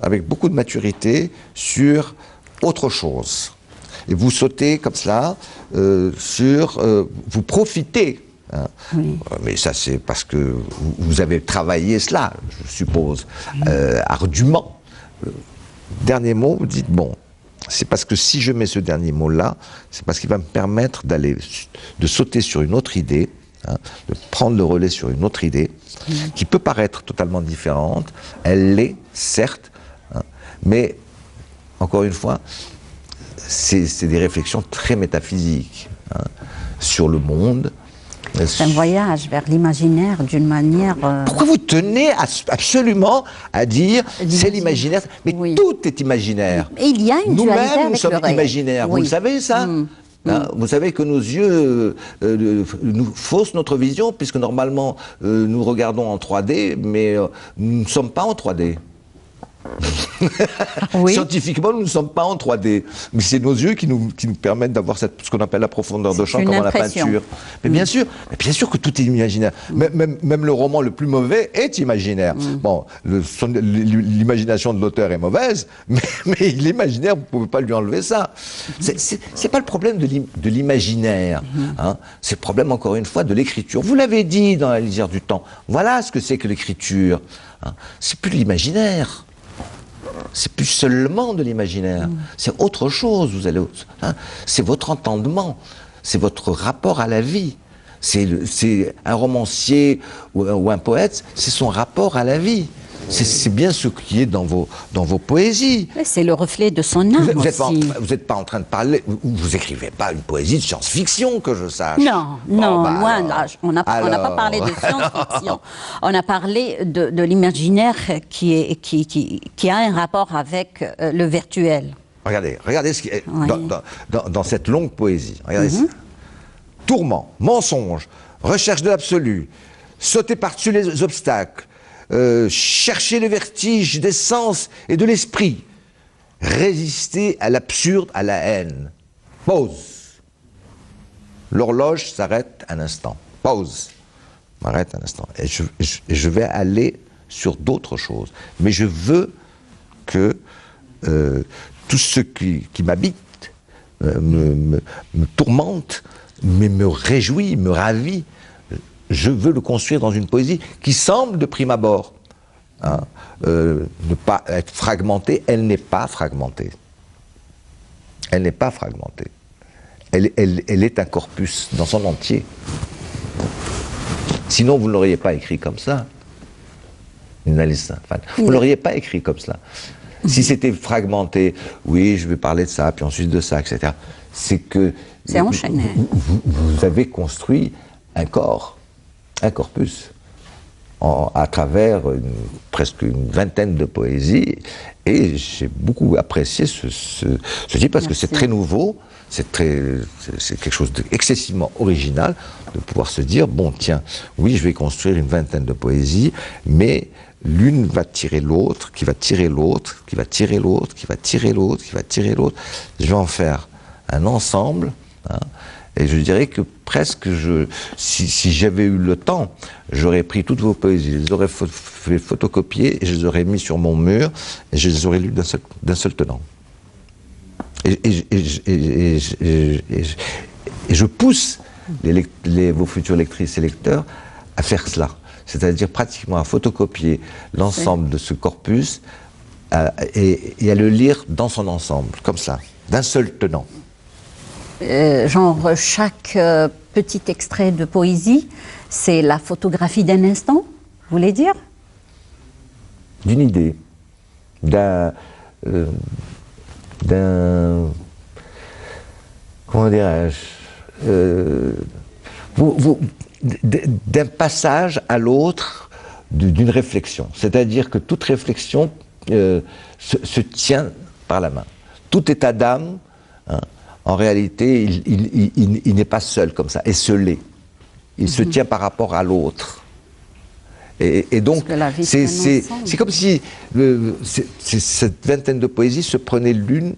avec beaucoup de maturité sur autre chose. Et vous sautez comme cela vous profitez. Hein. Oui. Mais ça, c'est parce que vous avez travaillé cela, je suppose, ardument. Dernier mot, vous dites, bon, c'est parce que si je mets ce dernier mot-là, c'est parce qu'il va me permettre de sauter sur une autre idée, hein, de prendre le relais sur une autre idée, qui peut paraître totalement différente. Elle l'est, certes, hein, mais, encore une fois, c'est des réflexions très métaphysiques hein, sur le monde. C'est un voyage vers l'imaginaire d'une manière... Pourquoi vous tenez absolument à dire c'est l'imaginaire? Mais tout est imaginaire. Et il y a une dualité avec le réel. Nous-mêmes, nous sommes imaginaires. Vous le savez, ça hein, vous savez que nos yeux nous faussent notre vision, puisque normalement, nous regardons en 3D, mais nous ne sommes pas en 3D. Oui. Scientifiquement, nous ne sommes pas en 3D, mais c'est nos yeux qui nous permettent d'avoir ce qu'on appelle la profondeur de champ, comme dans la peinture. Mais bien sûr que tout est imaginaire. Même le roman le plus mauvais est imaginaire. Bon, l'imagination de l'auteur est mauvaise, mais l'imaginaire, vous ne pouvez pas lui enlever ça. C'est pas le problème de l'imaginaire. Hein. C'est le problème, encore une fois, de l'écriture. Vous l'avez dit dans La lisière du temps. Voilà ce que c'est que l'écriture. Hein. C'est plus l'imaginaire. C'est plus seulement de l'imaginaire, c'est autre chose, hein, c'est votre entendement, c'est votre rapport à la vie. C'est un romancier ou un poète, c'est son rapport à la vie. C'est bien ce qui est dans vos poésies. C'est le reflet de son âme aussi. Vous n'êtes pas en train de parler, vous écrivez pas une poésie de science-fiction, que je sache. Non, loin de là. On n'a pas parlé de science-fiction. On a parlé de l'imaginaire qui a un rapport avec le virtuel. Regardez ce qui est dans cette longue poésie. Regardez ça. Tourment, mensonge, recherche de l'absolu, sauter par-dessus les obstacles, chercher le vertige des sens et de l'esprit, résister à l'absurde, à la haine. Pause. L'horloge s'arrête un instant. Pause. M'arrête un instant. Et je vais aller sur d'autres choses. Mais je veux que tout ce qui m'habite, me tourmente, mais me réjouit, me ravit, je veux le construire dans une poésie qui semble de prime abord ne pas être fragmentée. Elle n'est pas fragmentée. Elle n'est pas fragmentée. Elle est un corpus dans son entier. Sinon, vous ne l'auriez pas écrit comme ça. Vous ne l'auriez pas écrit comme ça. Si c'était fragmenté, oui, je vais parler de ça, puis ensuite de ça, etc. C'est que vous avez construit un corps, un corpus, à travers presque une vingtaine de poésies, et j'ai beaucoup apprécié ce livre parce que c'est très nouveau, c'est quelque chose d'excessivement original de pouvoir se dire, bon tiens, oui, je vais construire une vingtaine de poésies, mais l'une va tirer l'autre, qui va tirer l'autre, qui va tirer l'autre, qui va tirer l'autre, qui va tirer l'autre. Je vais en faire un ensemble, et je dirais que presque, si j'avais eu le temps, j'aurais pris toutes vos poésies, je les aurais fait photocopier, et je les aurais mis sur mon mur, et je les aurais lus d'un seul tenant. Et je pousse vos futures lectrices et lecteurs à faire cela. C'est-à-dire pratiquement à photocopier l'ensemble de ce corpus et à le lire dans son ensemble, comme ça, d'un seul tenant. Genre, chaque petit extrait de poésie, c'est la photographie d'un instant, vous voulez dire? D'une idée, comment dirais-je, d'un passage à l'autre d'une réflexion. C'est-à-dire que toute réflexion se tient par la main. Tout état d'âme, en réalité, il n'est pas seul comme ça, esselé. Il se tient par rapport à l'autre. Et donc, c'est comme si cette vingtaine de poésies se prenaient l'une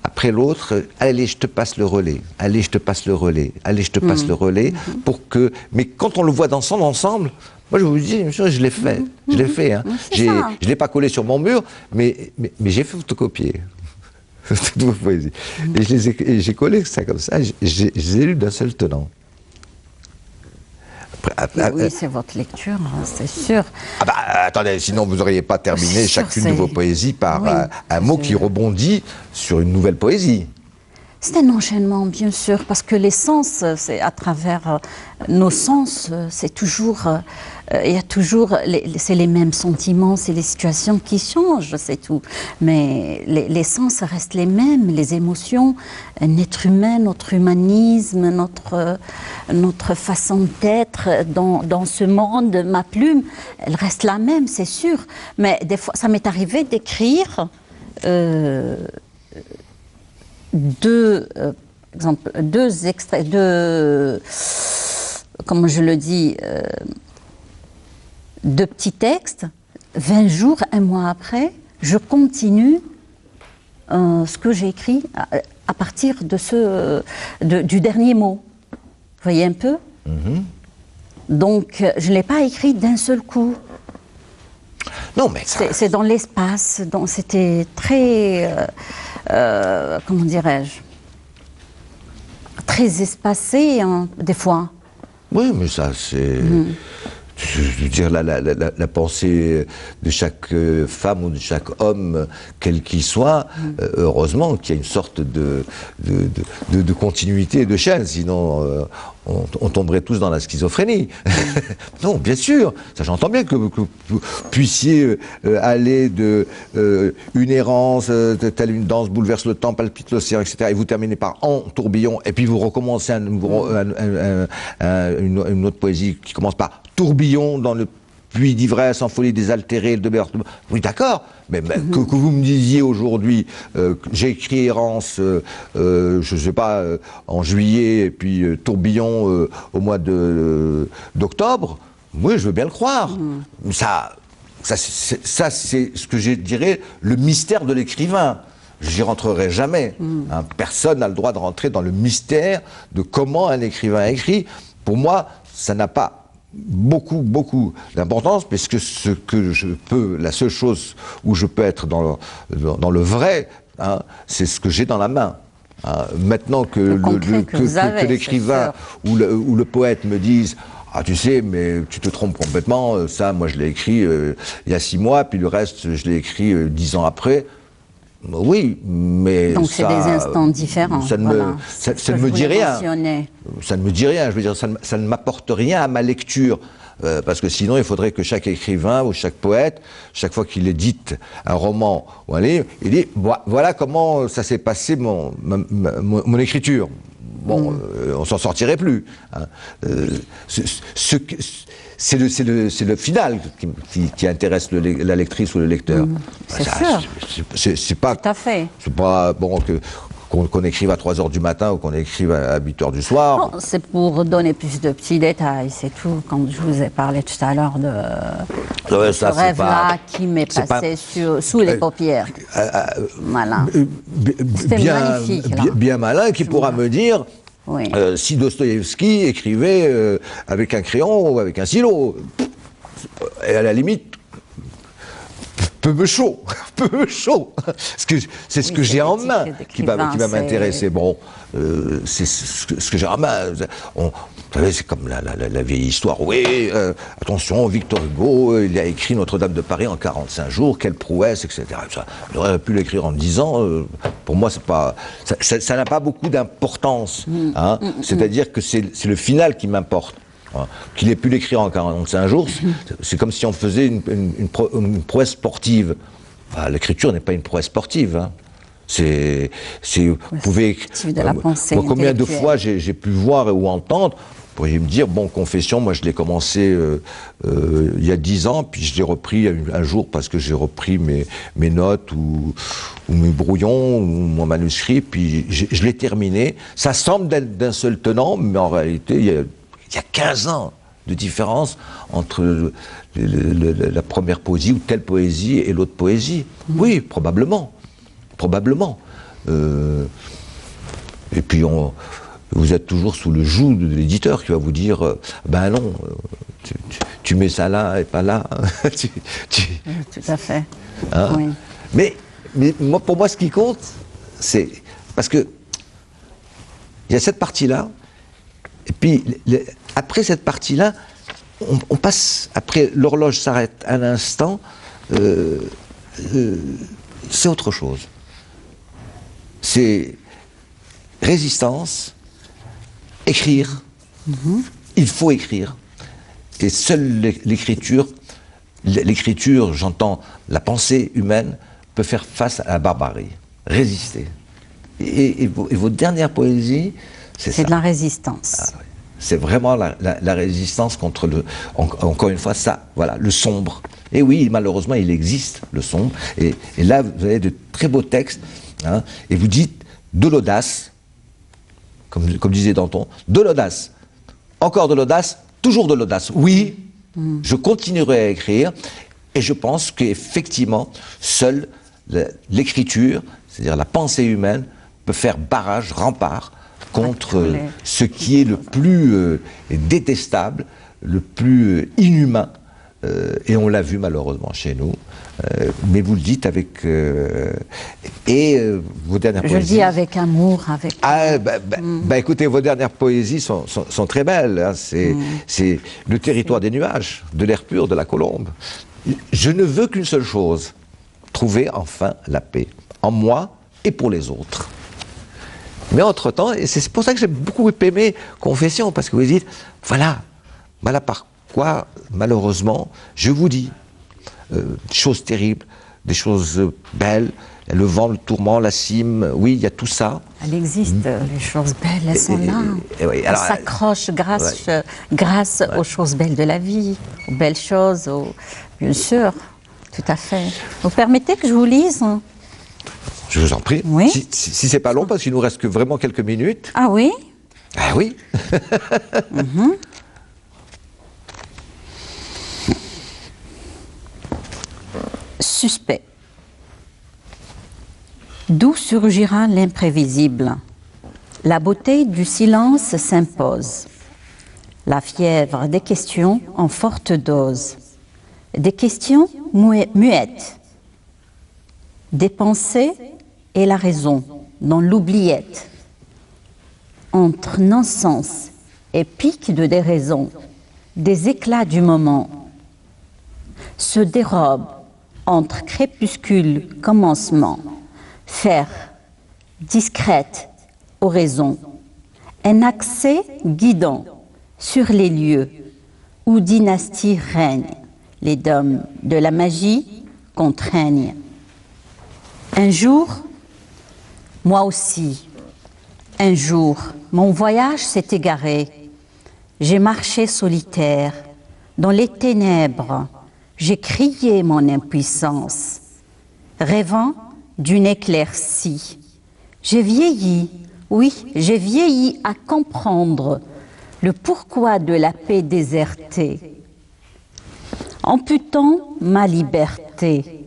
après l'autre. Allez, je te passe le relais. Allez, je te passe le relais. Allez, je te passe le relais. Pour que... Mais quand on le voit dans son ensemble, moi je vous dis, monsieur, je l'ai fait. Je l'ai fait. Hein. Je ne l'ai pas collé sur mon mur, mais j'ai fait photocopier. Toutes vos poésies. Et j'ai collé ça comme ça. Je les ai lus d'un seul tenant. Oui, c'est votre lecture, c'est sûr. Ah bah, attendez, sinon vous n'auriez pas terminé chacune de vos poésies par un mot qui rebondit sur une nouvelle poésie. C'est un enchaînement, bien sûr, parce que les sens, c'est à travers nos sens, c'est toujours, il y a toujours, c'est les mêmes sentiments, c'est les situations qui changent, c'est tout. Mais les sens restent les mêmes, les émotions, un être humain, notre humanisme, notre façon d'être dans ce monde, ma plume, elle reste la même, c'est sûr. Mais des fois, ça m'est arrivé d'écrire deux extraits, comment je le dis, deux petits textes, 20 jours, un mois après, je continue ce que j'ai écrit à partir de du dernier mot. Vous voyez un peu? Donc, je ne l'ai pas écrit d'un seul coup. Non, mais c'est dans l'espace, c'était très... comment dirais-je, très espacé, hein, des fois. Oui, mais ça, c'est... Je veux dire, la pensée de chaque femme ou de chaque homme, quel qu'il soit, heureusement qu'il y a une sorte de continuité et de chaîne, sinon on tomberait tous dans la schizophrénie. Non, bien sûr, ça j'entends bien que vous puissiez aller de une errance, telle une danse bouleverse le temps, palpite l'océan, etc., et vous terminez par en tourbillon, et puis vous recommencez une autre poésie qui commence par tourbillon dans le puits d'ivresse, en folie désaltérée, de Berthe. Oui, d'accord, mais que vous me disiez aujourd'hui, j'ai écrit Errance, je ne sais pas, en juillet, et puis tourbillon au mois d'octobre, oui, je veux bien le croire. Ça c'est ce que je dirais le mystère de l'écrivain. J'y rentrerai jamais. Hein, personne n'a le droit de rentrer dans le mystère de comment un écrivain écrit. Pour moi, ça n'a pas beaucoup d'importance, puisque la seule chose où je peux être dans le vrai, hein, c'est ce que j'ai dans la main. Hein, maintenant que l'écrivain ou le poète me dise Ah, tu sais, mais tu te trompes complètement. Ça, moi, je l'ai écrit il y a 6 mois, puis le reste, je l'ai écrit 10 ans après. Oui, mais donc c'est des instants différents. Ça ne me dit rien. Ça ne me dit rien. Je veux dire, ça ne m'apporte rien à ma lecture. Parce que sinon, il faudrait que chaque écrivain ou chaque poète, chaque fois qu'il édite un roman ou un livre, il dit voilà comment ça s'est passé mon écriture. Bon, on s'en sortirait plus. Hein. C'est le final qui intéresse la lectrice ou le lecteur. C'est sûr. C'est pas. Tout à fait. C'est pas bon qu'on écrive à 3 h du matin ou qu'on écrive à 8 h du soir. C'est pour donner plus de petits détails, c'est tout. Comme je vous ai parlé tout à l'heure de ce rêve-là qui m'est passé sous les paupières. Malin. C'était magnifique. Bien malin, qui pourra me dire si Dostoïevski écrivait avec un crayon ou avec un stylo. Et à la limite, peu me chaud. C'est ce que j'ai en main qui va m'intéresser. Bon, c'est ce que j'ai en main. Vous savez, c'est comme la vieille histoire. Oui, attention, Victor Hugo, il a écrit Notre-Dame de Paris en 45 jours, quelle prouesse, etc. Il aurait pu l'écrire en 10 ans. Pour moi, c'est pas, ça n'a pas beaucoup d'importance. Hein. C'est-à-dire que c'est le final qui m'importe. Qu'il ait pu l'écrire en 45 jours, c'est comme si on faisait une prouesse sportive. Enfin, l'écriture n'est pas une prouesse sportive. Hein. Vous pouvez. Moi, combien de fois j'ai pu voir ou entendre, vous pourriez me dire, bon, Confession, moi je l'ai commencé il y a 10 ans, puis je l'ai repris un jour parce que j'ai repris mes notes ou mes brouillons ou mon manuscrit, puis je l'ai terminé. Ça semble d'un seul tenant, mais en réalité, il y a 15 ans de différence entre la première poésie ou telle poésie et l'autre poésie. Oui, probablement. Et puis, vous êtes toujours sous le joug de l'éditeur qui va vous dire ben non, tu mets ça là et pas là. Tout à fait. Hein? Oui. Mais moi, pour moi, ce qui compte, c'est... Parce que il y a cette partie-là, et puis, après cette partie-là, on passe, après l'horloge s'arrête un instant, c'est autre chose. C'est résistance, écrire, il faut écrire, et seule l'écriture, j'entends la pensée humaine, peut faire face à la barbarie, résister. Et votre dernière poésie, c'est de la résistance. Ah, oui. C'est vraiment la résistance contre encore une fois, ça, voilà, le sombre. Et oui, malheureusement, il existe, le sombre. Et là, vous avez de très beaux textes, hein, et vous dites de l'audace, comme disait Danton, de l'audace, encore de l'audace, toujours de l'audace. Oui, je continuerai à écrire, et je pense qu'effectivement, seule l'écriture, c'est-à-dire la pensée humaine, peut faire barrage, rempart, contre ce qui est le plus détestable, le plus inhumain, et on l'a vu malheureusement chez nous, mais vous le dites avec... vos dernières poésies... Je le dis avec amour, avec... écoutez, vos dernières poésies sont très belles, hein, c'est le territoire des nuages, de l'air pur, de la colombe. Je ne veux qu'une seule chose, trouver enfin la paix, en moi et pour les autres. Mais entre-temps, et c'est pour ça que j'ai beaucoup aimé Confession, parce que vous dites, voilà par quoi, malheureusement, je vous dis, des choses terribles, des choses belles, le vent, le tourment, la cime, oui, il y a tout ça. Elle existe, les choses belles, elles sont là. Oui, alors, on s'accroche grâce aux choses belles de la vie, aux belles choses, bien sûr, tout à fait. Vous permettez que je vous lise ? Je vous en prie. Oui. Si c'est pas long, parce qu'il nous reste que vraiment quelques minutes. Ah oui ? Ah oui. Suspect. D'où surgira l'imprévisible ? La beauté du silence s'impose. La fièvre des questions en forte dose. Des questions muettes. Des pensées et la raison dans l'oubliette. Entre non-sens et pique de déraison. des éclats du moment, se dérobe entre crépuscule, commencement, faire discrète oraison, un accès guidant sur les lieux où dynastie règne, les dômes de la magie contraignent. Un jour, moi aussi, un jour, mon voyage s'est égaré. J'ai marché solitaire dans les ténèbres. J'ai crié mon impuissance, rêvant d'une éclaircie. J'ai vieilli, oui, j'ai vieilli à comprendre le pourquoi de la paix désertée, amputant ma liberté.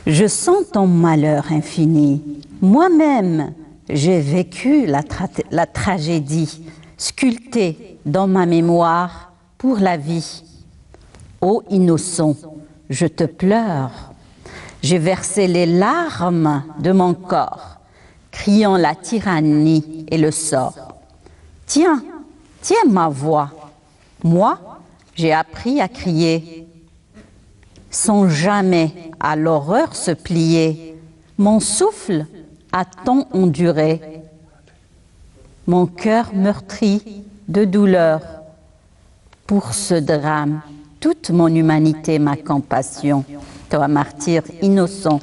Je sens ton malheur infini. Moi-même, j'ai vécu la tragédie, sculptée dans ma mémoire pour la vie. Ô innocent, je te pleure. J'ai versé les larmes de mon corps, criant la tyrannie et le sort. Tiens, tiens ma voix. Moi, j'ai appris à crier, sans jamais à l'horreur se plier. Mon souffle a tant enduré, mon cœur meurtri de douleur. Pour ce drame, toute mon humanité, ma compassion. Toi, martyr innocent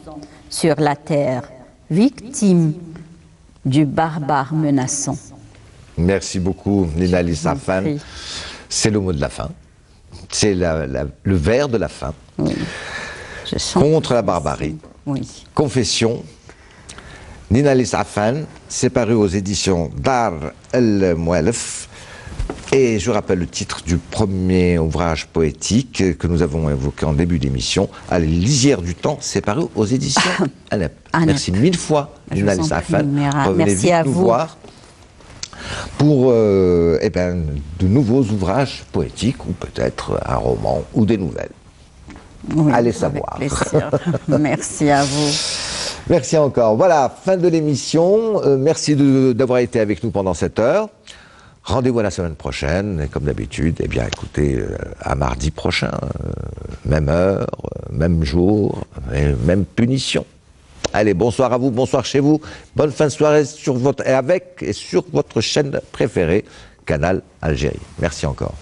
sur la terre, victime du barbare menaçant. Merci beaucoup, Nina Lissafan. C'est le mot de la fin. C'est le vers de la fin. Oui. Contre la barbarie. Oui. Confession. Nina Lissafan, c'est paru aux éditions Dar El Mouelef. Et je rappelle le titre du premier ouvrage poétique que nous avons évoqué en début d'émission, À la lisière du temps, c'est paru aux éditions Alep. Merci mille fois, Nina Lissafan. Revenez vite nous voir pour de nouveaux ouvrages poétiques, ou peut-être un roman ou des nouvelles. Oui, allez savoir. Merci à vous. Merci encore. Voilà, fin de l'émission. Merci d'avoir été avec nous pendant cette heure. Rendez-vous à la semaine prochaine, et comme d'habitude, eh bien, écoutez, à mardi prochain, même heure, même jour, et même punition. Allez, bonsoir à vous, bonsoir chez vous, bonne fin de soirée sur votre chaîne préférée, Canal Algérie. Merci encore.